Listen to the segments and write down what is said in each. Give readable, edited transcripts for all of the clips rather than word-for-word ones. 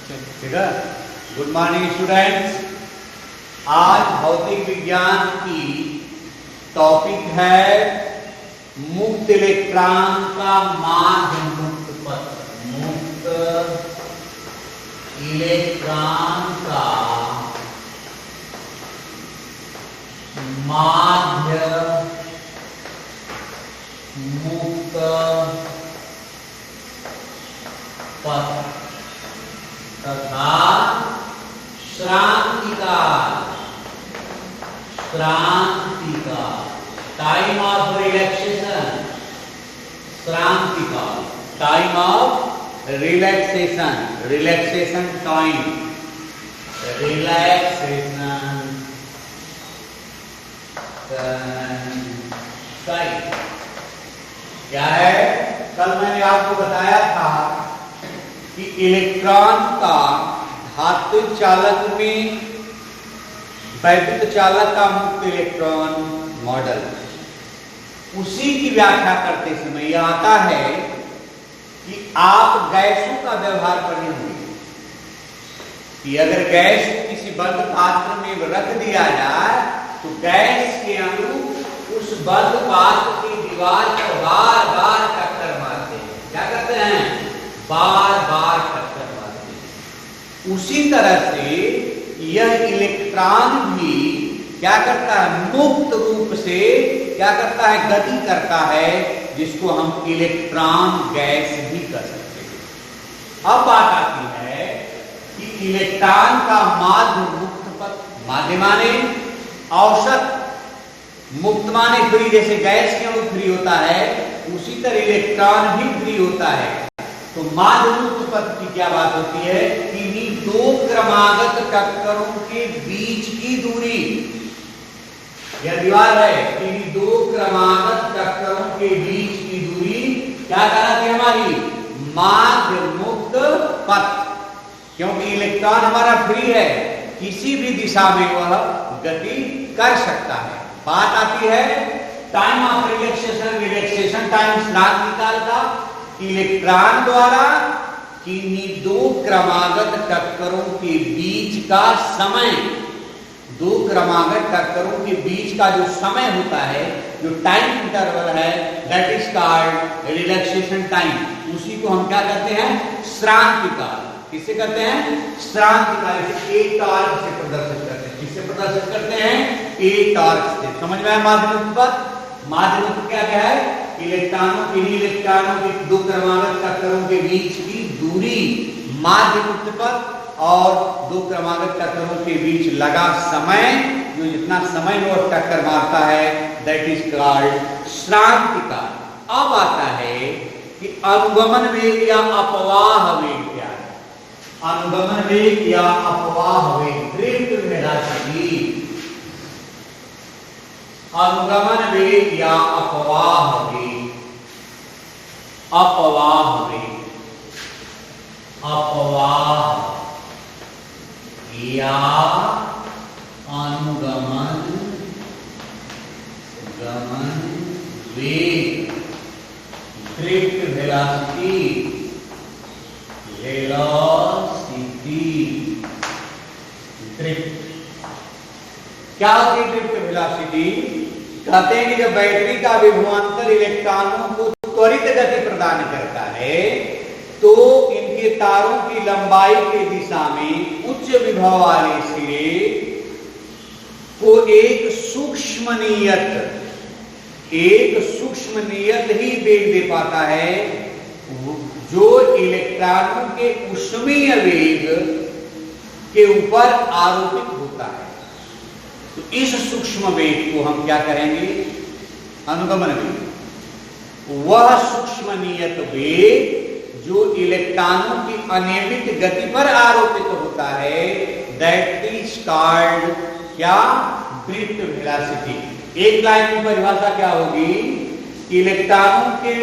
ठीक है। Good morning students. आज भौतिक विज्ञान की टॉपिक है मुक्त इलेक्ट्रॉन का माध्य मुक्त पथ। मुक्त इलेक्ट्रॉन का माध्य मुक्त पथ तथा श्रांतिकाल टाइम ऑफ रिलैक्सेशन। श्रांतिकाल टाइम ऑफ रिलैक्सेशन टाइम क्या है? कल मैंने आपको बताया था कि इलेक्ट्रॉन का धातु चालक में वैद्युत चालक का मुक्त इलेक्ट्रॉन मॉडल, उसी की व्याख्या करते समय यह आता है कि आप गैसों का व्यवहार पढ़े होंगे कि अगर गैस किसी बंद पात्र में रख दिया जाए तो गैस के अणु उस बंद पात्र की दीवार पर बार बार टक्कर मारते हैं। क्या करते हैं? बार बार टक्कर मारते हैं। उसी तरह से यह इलेक्ट्रॉन भी क्या करता है? मुक्त रूप से क्या करता है? गति करता है, जिसको हम इलेक्ट्रॉन गैस भी कर सकते हैं। अब बात आती है कि इलेक्ट्रॉन का माध्य मुक्त पथ। माध्य माने औसत, मुक्त माने फ्री। जैसे गैस के अणु फ्री होता है, उसी तरह इलेक्ट्रॉन भी फ्री होता है। तो माध्य मुक्त पथ की क्या बात होती है? किन्हीं दो क्रमागत टक्करों के बीच की दूरी, यह दीवार है, किन्हीं दो क्रमागत टक्करों के बीच की दूरी क्या कहलाती है? हमारी माध्य मुक्त पथ। क्योंकि इलेक्ट्रॉन हमारा फ्री है, किसी भी दिशा में वह गति कर सकता है। बात आती है टाइम ऑफ रिलैक्सेशन टाइम श्रांतिकाल का। इलेक्ट्रॉन द्वारा किन्हीं दो क्रमागत टक्करों के बीच का समय, दो क्रमागत टक्करों के बीच का जो समय होता है, जो टाइम इंटरवल है, that is called relaxation time. उसी को हम क्या कहते हैं? श्रांतिकाल। किससे कहते हैं? श्रांतिकाल। एक टॉर्क से प्रदर्शित करते हैं। किससे प्रदर्शित करते हैं? एक टॉर्क से। समझ में आया? माध्य मुक्त पथ। माध्य मुक्त क्या क्या है? इलेक्ट्रॉनों के दो क्रमागत टक्करों के बीच की दूरी माध्य मुक्त पथ, और दो क्रमागत टक्करों के बीच लगा समय, जो जितना समय में वो टक्कर मारता है, दैट इज कॉल्ड श्रांतिकाल। अब आता है कि अनुगमन वेग या अपवाह वेग क्या है? अनुगमन वेग या अपवाह वेग, ड्रिफ्ट वेलोसिटी। अनुगमन वेग या अपवाह वेग। अपवाह वेग, अपवाह या अनुगमन वेग, ड्रिफ्ट वेलोसिटी। ड्रिफ्ट क्या होती है? ड्रिफ्ट वेलोसिटी कहते हैं कि जब बैटरी का विभवांतर इलेक्ट्रॉनों को त्वरित गति प्रदान करता है, तो इनके तारों की लंबाई की दिशा में उच्च विभव वाले सिरे को एक सूक्ष्म नियत ही वेग दे पाता है, जो इलेक्ट्रॉनों के ऊष्मीय वेग के ऊपर आरोपित होता है। तो इस सूक्ष्म वेग को हम क्या कहेंगे? अनुगमन वेग। वह सूक्ष्म नियत वेग जो इलेक्ट्रॉनों की अनियमित गति पर आरोपित होता है, दैट इज कॉल्ड क्या? Drift velocity. एक लाइन की परिभाषा क्या होगी? इलेक्ट्रॉनों के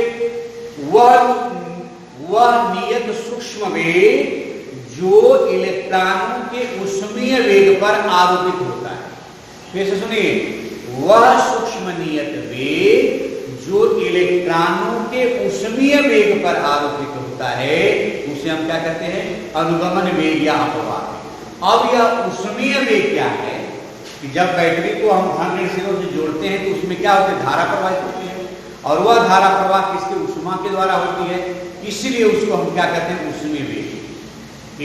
वह नियत सूक्ष्म वेग जो इलेक्ट्रॉनों के ऊष्मीय वेग पर आरोपित होता है। फिर से सुनिए, वह सूक्ष्म नियत वेग जो इलेक्ट्रॉनों के ऊष्मीय वेग पर आरोपित होता है उसे हम क्या कहते हैं, अनुगमन वेग या अपवाह। अब यह ऊष्मीय वेग क्या है कि जब बैटरी को हम धन ऋण सिरों से जोड़ते हैं तो उसमें क्या होती है, धारा प्रवाहित होती है, और वह धारा प्रवाह किसके, ऊष्मा के द्वारा होती है, इसलिए उसको हम क्या कहते हैं, ऊष्मीय वेग।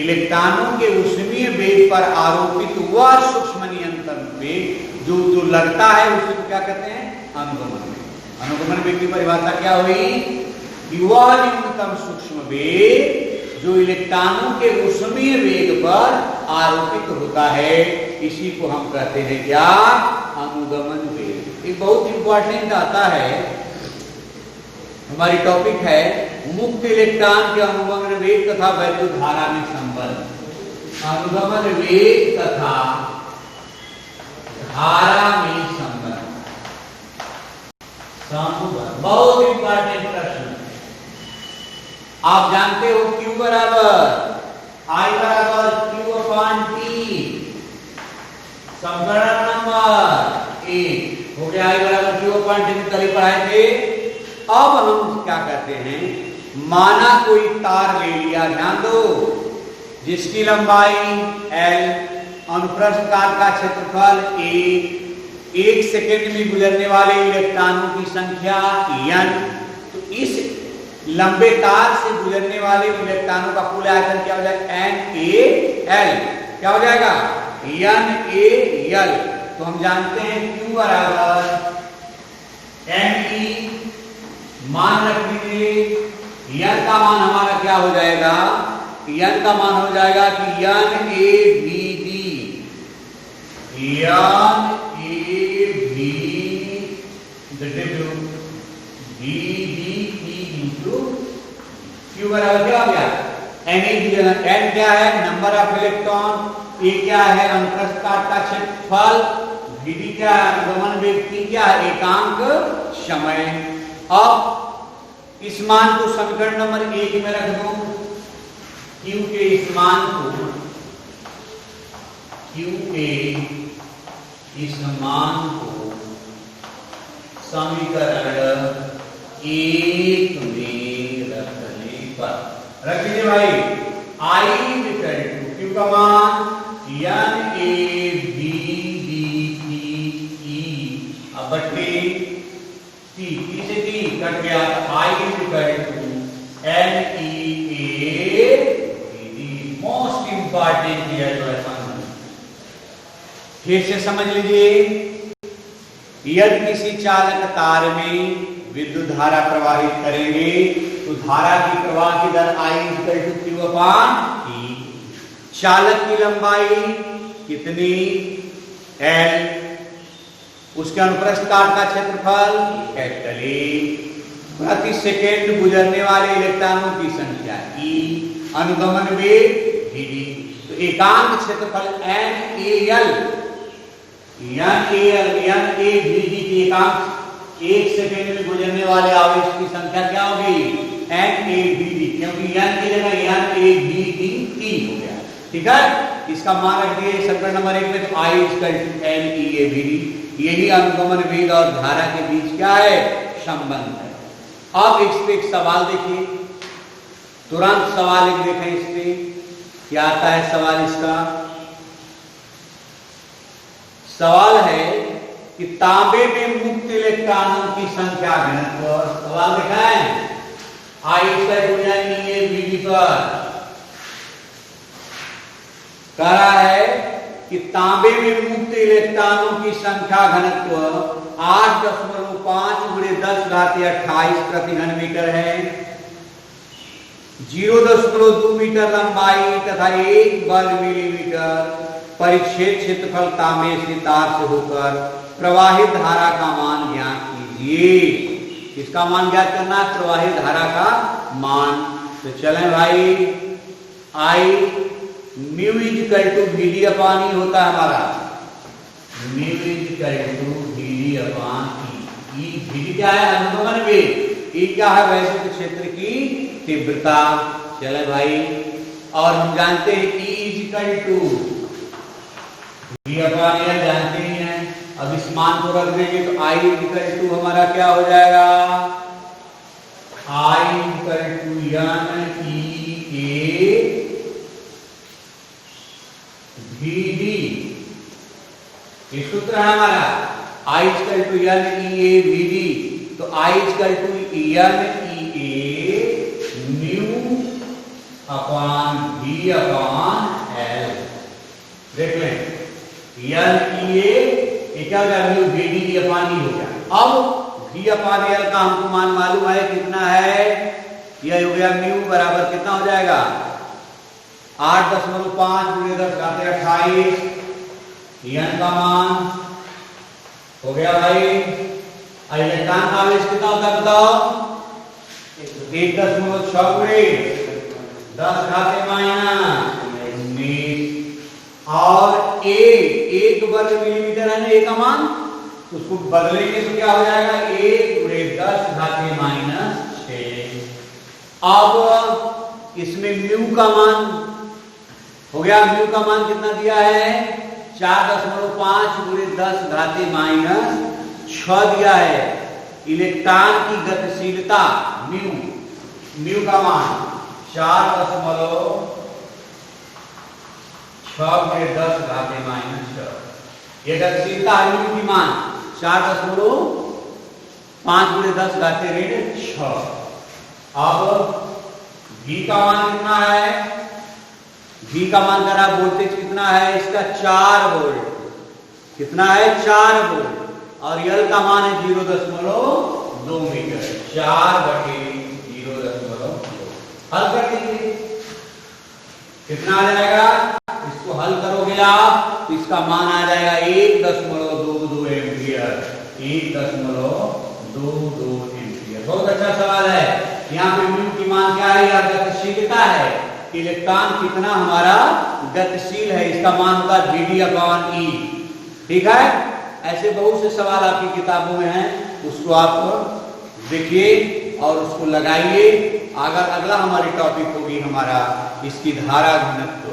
इलेक्ट्रॉनों के ऊष्मीय वेग पर आरोपित वह सूक्ष्म नियंत्रण वेग जो लगता है उसे तो क्या कहते हैं, अनुगमन वेग। अनुगमन वेग की परिभाषा क्या हुई कि वह न्यूनतम सूक्ष्म वेग जो इलेक्ट्रॉनों के ऊष्मीय वेग पर आरोपित होता है, इसी को हम कहते हैं क्या, अनुगमन वेग। एक बहुत इंपॉर्टेंट आता है, हमारी टॉपिक है मुक्त इलेक्ट्रॉन के अनुगमन वेग तथा वैद्युत धारा में संबंध। अनुगमन वेग तथा धारा में संबंध, बहुत इंपॉर्टेंट प्रश्न। आप जानते हो Q बराबर I बराबर Q अपॉन T, समीकरण नंबर 1 हो गया। I बराबर Q अपॉन T में कल ही पढ़ाए थे। अब हम क्या करते हैं, माना कोई तार ले लिया, ध्यान दो, जिसकी लंबाई L, अनुप्रस्थ काट का क्षेत्रफल A, 1 सेकेंड में गुजरने वाले इलेक्ट्रॉनों की संख्या N। तो इस लंबे तार से गुजरने वाले इलेक्ट्रॉनों का कुल आयतन क्या हो जाएगा, NaL। क्या हो जाएगा, NaL। तो हम जानते हैं Q बराबर Ne, मान रख दीजिए, N का मान हमारा क्या हो जाएगा, N का मान हो जाएगा कि NaVd, Q बराबर क्या हो गया, N क्या है, नंबर ऑफ इलेक्ट्रॉन, A क्या है, अनुप्रस्थ काट का क्षेत्रफल, Vd क्या है, अनुगमन वेग, T क्या है, एकांक समय। अब इस मान को समीकरण नंबर 1 में रख दो, Q के इस मान को, Q के इस मान को समीकरण 1 में रखने पर, रख दीजिए भाई, I इक्वल टू Q का मान NaVdTe, अब बटे T, T से T कट गया, I equal to NeAVd। Most important है जो है, फिर से समझ लीजिए, यदि किसी चालक तार में विद्युत धारा प्रवाहित करेंगे तो धारा की प्रवाह की दर I equal to Q upon T। चालक की लंबाई कितनी, L, उसके अनुप्रस्थ काट का क्षेत्रफल कैपिटल A, प्रति सेकेंड गुजरने वाले इलेक्ट्रॉनों की संख्या E, अनुगमन वेग Vd। तो एकांक क्षेत्रफल NaL, NaVd की एकांक 1 सेकेंड में गुजरने वाले आवेश की संख्या क्या होगी, NaVd, क्योंकि N की जगह NaVdT हो गया, ठीक है। इसका मान रख दिए समीकरण नंबर 1 में, तो I इक्वल टू NeAVd। यही अनुगमन वेग और धारा के बीच क्या है, संबंध है। अब इस पे एक सवाल देखिए, तुरंत सवाल एक देखें, इस पे क्या आता है सवाल। इसका सवाल है कि तांबे में मुक्त इलेक्ट्रॉनों की संख्या घनत्व, सवाल देखा है, I इक्वल टू NeAVd पर कह रहा है कि तांबे में मुक्त इलेक्ट्रॉनों की संख्या घनत्व 8.5 × 10⁻28 प्रति घन मीटर है, 0.2 मीटर लंबाई तथा 1 वर्ग मिलीमीटर परिच्छेद क्षेत्रफल तांबे से तार से होकर प्रवाहित धारा का मान ज्ञात कीजिए। किसका मान ज्ञात करना है, प्रवाहित धारा का मान। तो चलें भाई, I mu equal to Vd upon E होता है हमारा, mu equal to Vd upon E। Vd क्या है, अनुगमन वेग, E क्या है, वैद्युत क्षेत्र की तीव्रता। चले भाई, और हम जानते हैं E equal to V upon L, जानते ही हैं, अब इस मान को रख देंगे तो I इक्वल टू हमारा क्या हो जाएगा, I equal to N E A VD, ये सूत्र है हमारा I equal to N E A VD, तो I equal to N E A mu upon V upon L। देख लें N E A क्या हो जाएगा, mu V D upon E हो गया। अब V अपॉन L का हमको मान मालूम है कितना है, यह हो गया म्यू बराबर कितना हो जाएगा 8.5 गुणे 10 घाते 28, N का मान हो गया भाई। इलेक्ट्रॉन का आवेश कितना होता है बताओ, 1.6 गुणे 10 घाते माइनस 19, और एक वर्ग मिलीमीटर है ना ए का मान, उसको बदलेंगे तो क्या हो जाएगा 1 गुणे 10 घाते माइनस 6। अब इसमें म्यू का मान हो गया, म्यू का मान कितना दिया है 4.5 गुणे 10 घाते माइनस 6 दिया है। इलेक्ट्रॉन की गतिशीलता म्यू का मान 4.6 गुणे 10 घाते माइनस 6, ये गतिशीलता है म्यू की मान 4.5 गुणे 10 घाते ऋण 6। अब V का मान कितना है, V का मान जरा वोल्टेज कितना है इसका 4 वोल्ट, कितना है 4 वोल्ट, और L का मान है 0.2 मीटर, 4/0.2। हल कर दीजिए कितना आ जाएगा, इसको हल करोगे आप तो इसका मान आ जाएगा 1.22 एम्पियर, 1.22 एम्पियर। बहुत अच्छा सवाल है। यहाँ पे म्यू की मान क्या है, या गतिशीलता है, इलेक्ट्रॉन कितना हमारा गतिशील है, इसका मान होगा VD अपॉन E। ठीक है, ऐसे बहुत से सवाल आपकी किताबों में हैं, उसको आप देखिए और उसको लगाइए। अगर अगला हमारी टॉपिक होगी हमारा इसकी धारा घनत्व।